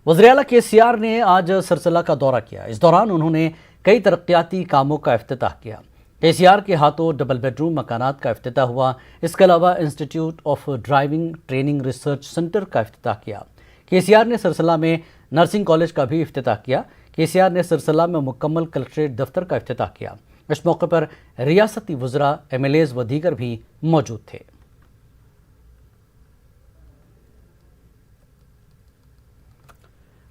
वज़ीर-ए-आला केसीआर ने आज सरसला का दौरा किया। इस दौरान उन्होंने कई तरक्याती कामों का इफ्तिताह किया। केसीआर के हाथों डबल बेडरूम मकानात का इफ्तिताह हुआ। इसके अलावा institute of driving training research centre का इफ्तिताह किया। केसीआर ने सरसला में नर्सिंग कॉलेज का भी इफ्तिताह किया। केसीआर ने सरसला में मुकम्मल कलेक्ट्रेट दफ्तर का इफ्तिताह किया। इस मौके पर रियासती वज़रा, MLAs व दीगर भी मौजूद थे।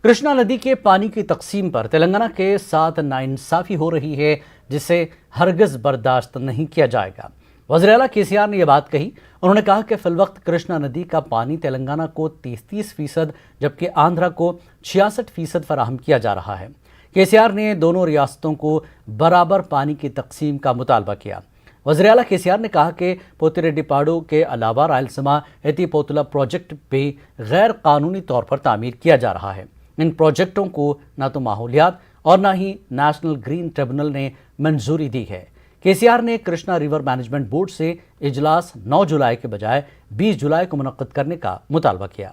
कृष्णा नदी के पानी की तकसीम पर तेलंगाना के साथ नाइंसाफ़ी हो रही है, जिसे हरगिज़ बर्दाश्त नहीं किया जाएगा। वज़ीर-ए-आला केसीआर ने यह बात कही। उन्होंने कहा कि फिलवक्त कृष्णा नदी का पानी तेलंगाना को 33% जबकि आंध्रा को 66% फराहम किया जा रहा है। केसीआर ने दोनों रियासतों को बराबर पानी की तकसीम का मुतालबा किया। वज़ीर-ए-आला केसीआर ने कहा कि पोतिरेड्डीपाड़ू के अलावा रायलसीमा एतिपोतुला प्रोजेक्ट भी गैर कानूनी तौर पर तामीर किया जा रहा है। इन प्रोजेक्टों को न तो माहौलियात और न ही नेशनल ग्रीन ट्रिब्यूनल ने मंजूरी दी है। केसीआर ने कृष्णा रिवर मैनेजमेंट बोर्ड से इजलास 9 जुलाई के बजाय 20 जुलाई को मुनक्किद करने का मुतालबा किया।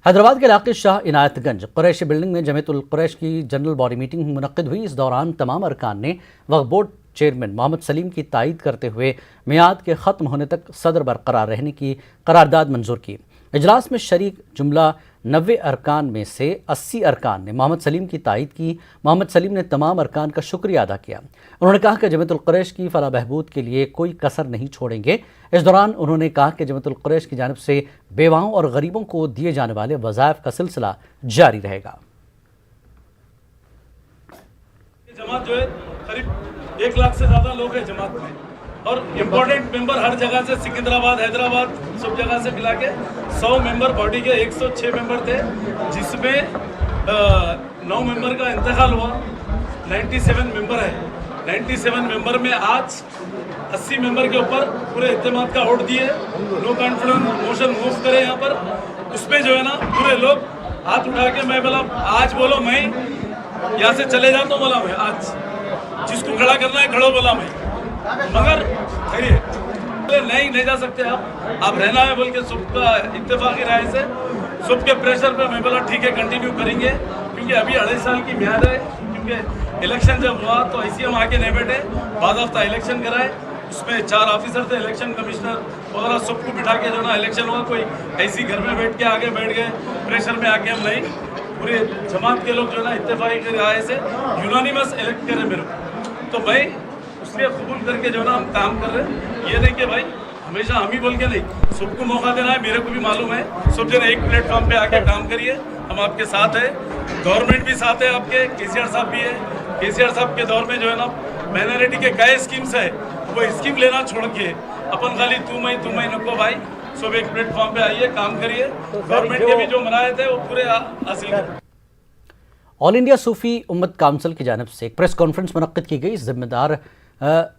हैदराबाद के इलाके शाह इनायतगंज कुरैशी बिल्डिंग में जमीयतुल कुरैश की जनरल बॉडी मीटिंग मुनक्किद हुई। इस दौरान तमाम अरकान ने वक्फ बोर्ड चेयरमैन मोहम्मद सलीम की तायीद करते हुए मियाद के ख़त्म होने तक सदर बरकरार रहने की करारदाद मंजूर की। इजलास में शरीक जुमला 90 अरकान में से 80 अरकान ने मोहम्मद सलीम की तायीद की। मोहम्मद सलीम ने तमाम अरकान का शुक्रिया अदा किया। उन्होंने कहा कि जमीयतुल कुरैश की फलाह बहबूद के लिए कोई कसर नहीं छोड़ेंगे। इस दौरान उन्होंने कहा कि जमीयतुल कुरैश की जानिब से बेवाओं और गरीबों को दिए जाने वाले वज़ाइफ का सिलसिला जारी रहेगा। जमात जो है करीब 1 लाख से ज़्यादा लोग हैं जमात में, और इम्पोर्टेंट मेंबर हर जगह से, सिकंदराबाद, हैदराबाद, सब जगह से मिला के 100 मेंबर बॉडी के 106 मेंबर थे, जिसमें 9 मेंबर का इंतकाल हुआ। 97 मेंबर है। 97 मेंबर में आज 80 मेंबर के ऊपर पूरे इत्तेमाद का वोट दिए। नो कॉन्फिडेंस मोशन मूव करे यहाँ पर। उसमें जो है ना पूरे लोग हाथ उठा के मैं बोला आज बोलो मैं यहाँ से चले जाता हूँ, बोला मैं आज जिसको खड़ा करना है खड़ो, बोला मैं, मगर नहीं जा सकते आप रहना है बोल के सबका इत्तेफाकी राय से, सबके प्रेशर पे मैं बोला ठीक है कंटिन्यू करेंगे, क्योंकि अभी 2.5 साल की म्याद है। क्योंकि इलेक्शन जब हुआ तो ऐसे हम आके नहीं बैठे, बाज़ाब्ता इलेक्शन कराए, उसमें 4 ऑफिसर थे, इलेक्शन कमिश्नर वगैरह सबको बिठा के जो ना इलेक्शन हुआ। कोई ऐसी घर में बैठ के आगे बैठ गए प्रेशर में आके हम नहीं, पूरे जमात के लोग जो ना इत्तेफाकी राय से यूनानिमस इलेक्ट करे मेरे को, तो भाई उसलिए कबूल करके जो ना हम काम कर रहे हैं। ये नहीं कि भाई हमेशा हम ही बोल के नहीं, सबको मौका देना है। मेरे को भी मालूम है, सब जन एक प्लेटफॉर्म पे आके काम करिए, हम आपके साथ है, गवर्नमेंट भी साथ है आपके, केसीआर साहब भी है। केसीआर साहब के दौर में जो है ना माइनॉरिटी के कई स्कीम्स है, वो स्कीम लेना छोड़ के अपन खाली तू मैं नको भाई, सब एक प्लेटफॉर्म पे आइए, काम करिए। गवर्नमेंट के भी जो मनाए थे वो पूरे हासिल करें। ऑल इंडिया सूफी उम्मत काउंसिल की जानिब से एक प्रेस कॉन्फ्रेंस मुनक्किद की गई।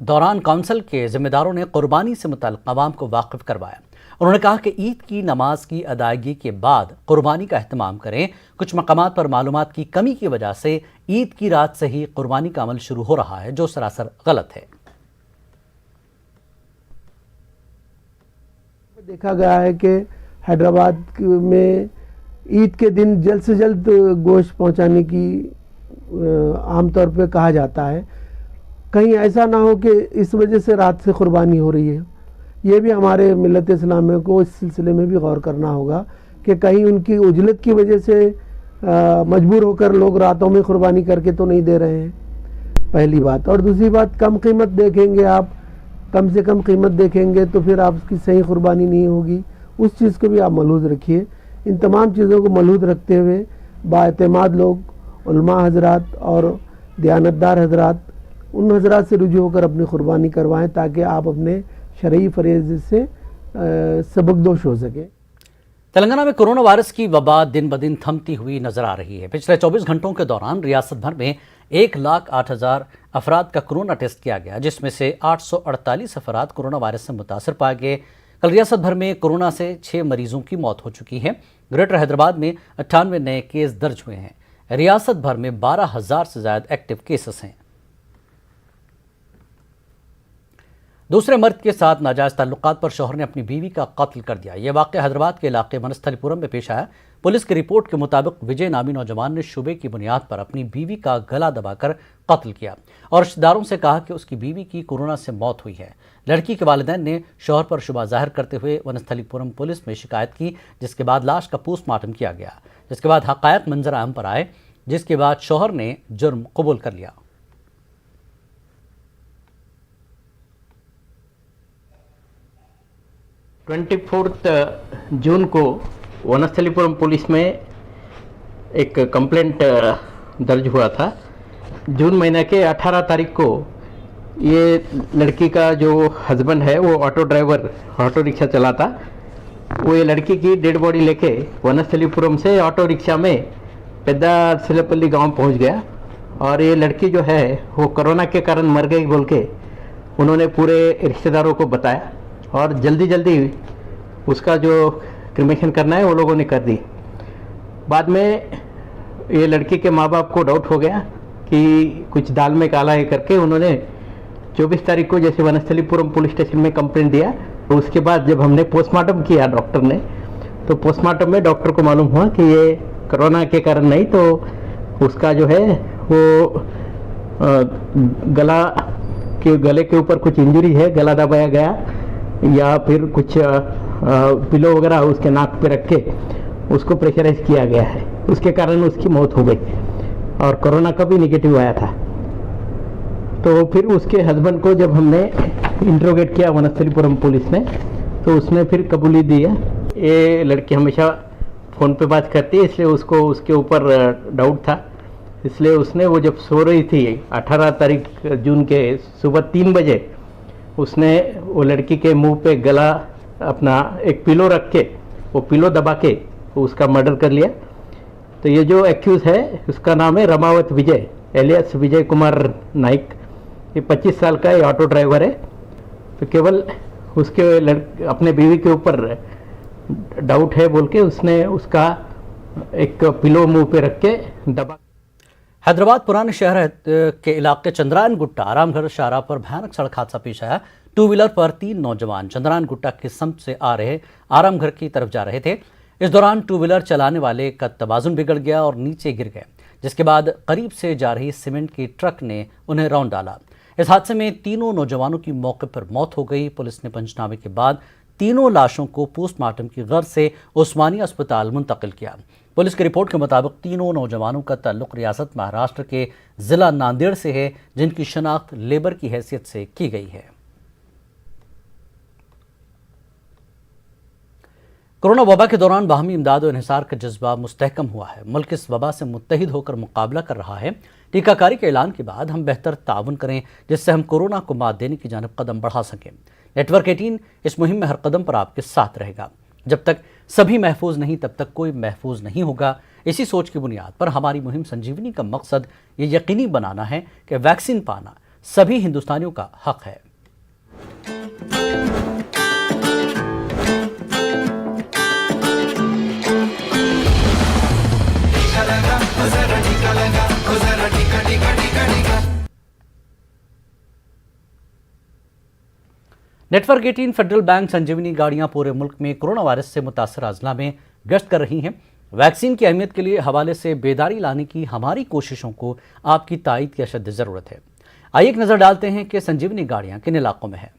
दौरान काउंसिल के ज़िम्मेदारों ने कुर्बानी से मुतल्लिक़ अवाम को वाकिफ़ करवाया। उन्होंने कहा कि ईद की नमाज की अदायगी के बाद कुर्बानी का अहतमाम करें। कुछ मकामात पर मालूमात की कमी की वजह से ईद की रात से ही कुर्बानी का अमल शुरू हो रहा है, जो सरासर गलत है। देखा गया है कि हैदराबाद में ईद के दिन जल्द से जल्द गोश्त पहुंचाने की आमतौर पे कहा जाता है। कहीं ऐसा ना हो कि इस वजह से रात से कुर्बानी हो रही है। ये भी हमारे मिल्लत इस्लामिया को इस सिलसिले में भी गौर करना होगा कि कहीं उनकी उजलत की वजह से मजबूर होकर लोग रातों में कुर्बानी करके तो नहीं दे रहे हैं, पहली बात। और दूसरी बात, कम कीमत देखेंगे आप, कम से कम कीमत देखेंगे तो फिर आपकी सही कुर्बानी नहीं होगी। उस चीज़ को भी आप मलहूज़ रखिए। इन तमाम चीज़ों को मलहूज़ रखते हुए बाएतमाद लोग, उलमा हजरात और दयानतदार हजरात, उन हजरात से रुजू होकर अपनी कुर्बानी करवाएं, ताकि आप अपने शरई फरीज़े से सबकदोश हो सके। तेलंगाना में कोरोना वायरस की वबा दिन ब दिन थमती हुई नजर आ रही है। पिछले 24 घंटों के दौरान रियासत भर में 1,08,000 अफराद का कोरोना टेस्ट किया गया, जिसमें से 848 अफराद कोरोना वायरस से मुतासर पाए गए। कल रियासत भर में कोरोना से 6 मरीजों की मौत हो चुकी है। ग्रेटर हैदराबाद में 98 नए केस दर्ज हुए हैं। रियासत भर में 12,000 से ज़्यादा एक्टिव केसेस हैं। दूसरे मर्द के साथ नाजायज ताल्लुकात पर शौहर ने अपनी बीवी का कत्ल कर दिया। यह वाक़या हैदराबाद के इलाके वनस्थलीपुरम में पेश आया। पुलिस की रिपोर्ट के मुताबिक विजय नामी नौजवान ने शुबे की बुनियाद पर अपनी बीवी का गला दबाकर कत्ल किया और रिश्तेदारों से कहा कि उसकी बीवी की कोरोना से मौत हुई है। लड़की के वालिदैन ने शौहर पर शुबा जाहिर करते हुए वनस्थलीपुरम पुलिस में शिकायत की, जिसके बाद लाश का पोस्टमार्टम किया गया, जिसके बाद हक़ायक़ मंजर आम पर आए, जिसके बाद शौहर ने जुर्म कबूल कर लिया। जून को वनस्थलीपुरम पुलिस में एक कंप्लेंट दर्ज हुआ था। जून महीने के 18 तारीख को ये लड़की का जो हस्बैंड है वो ऑटो ड्राइवर, ऑटो रिक्शा चलाता, वो ये लड़की की डेड बॉडी लेके वनस्थलीपुरम से ऑटो रिक्शा में पेद्दारसिलपल्ली गांव पहुंच गया और ये लड़की जो है वो कोरोना के कारण मर गई बोल के उन्होंने पूरे रिश्तेदारों को बताया और जल्दी जल्दी उसका जो क्रिमेशन करना है वो लोगों ने कर दी। बाद में ये लड़की के माँ बाप को डाउट हो गया कि कुछ दाल में काला है करके उन्होंने 24 तारीख को जैसे वनस्थलीपुरम पुलिस स्टेशन में कंप्लेंट दिया। तो उसके बाद जब हमने पोस्टमार्टम किया डॉक्टर ने, तो पोस्टमार्टम में डॉक्टर को मालूम हुआ कि ये कोरोना के कारण नहीं, तो उसका जो है वो गले के ऊपर कुछ इंजरी है, गला दबाया गया या फिर कुछ पिलो वगैरह उसके नाक पे रख के उसको प्रेशराइज किया गया है, उसके कारण उसकी मौत हो गई और कोरोना का भी निगेटिव आया था। तो फिर उसके हस्बैंड को जब हमने इंट्रोगेट किया वनस्थलीपुरम पुलिस ने, तो उसने फिर कबूली दी है। ये लड़की हमेशा फ़ोन पे बात करती है, इसलिए उसको उसके ऊपर डाउट था, इसलिए उसने वो जब सो रही थी 18 तारीख जून के सुबह 3 बजे उसने वो लड़की के मुंह पे गला अपना एक पिलो रख के वो पिलो दबा के उसका मर्डर कर लिया। तो ये जो एक्यूज है उसका नाम है रमावत विजय एलियस विजय कुमार नाइक। ये 25 साल का ये ऑटो ड्राइवर है। तो केवल उसके अपने बीवी के ऊपर डाउट है बोल के उसने उसका एक पिलो मुंह पे रख के दबा। हैदराबाद पुराने शहर के इलाके चंद्रायन गुट्टा आरामघर शाहराह पर भयानक सड़क हादसा पेश आया। 2 व्हीलर पर 3 नौजवान चंद्रायन गुट्टा के समत से आ रहे आरामघर की तरफ जा रहे थे। इस दौरान 2 व्हीलर चलाने वाले का तवाजुन बिगड़ गया और नीचे गिर गए, जिसके बाद करीब से जा रही सीमेंट की ट्रक ने उन्हें रौंद डाला। इस हादसे में तीनों नौजवानों की मौके पर मौत हो गई। पुलिस ने पंचनामे के बाद तीनों लाशों को पोस्टमार्टम की गर्ज से उस्मानिया अस्पताल मुंतकिल किया। पुलिस की रिपोर्ट के मुताबिक तीनों नौजवानों का ताल्लुक रियासत महाराष्ट्र के जिला नांदेड़ से है, जिनकी शनाख्त लेबर की हैसियत से की गई है। कोरोना वबा के दौरान बाहमी इमदाद और इन्हिसार का जज्बा मुस्तहकम हुआ है। मुल्क इस वबा से मुत्तहिद होकर मुकाबला कर रहा है। टीकाकारी के ऐलान के बाद हम बेहतर ताउन करें, जिससे हम कोरोना को मात देने की जानिब कदम बढ़ा सकें। नेटवर्क 18 इस मुहिम में हर कदम पर आपके साथ रहेगा। जब तक सभी महफूज नहीं, तब तक कोई महफूज नहीं होगा। इसी सोच की बुनियाद पर हमारी मुहिम संजीवनी का मकसद ये यकीनी बनाना है कि वैक्सीन पाना सभी हिंदुस्तानियों का हक है। नेटवर्क 18 फेडरल बैंक संजीवनी गाड़ियां पूरे मुल्क में कोरोना वायरस से मुतासर अजला में गश्त कर रही हैं। वैक्सीन की अहमियत के लिए हवाले से बेदारी लाने की हमारी कोशिशों को आपकी तायद की अशद ज़रूरत है। आइए एक नज़र डालते हैं कि संजीवनी गाड़ियां किन इलाकों में हैं।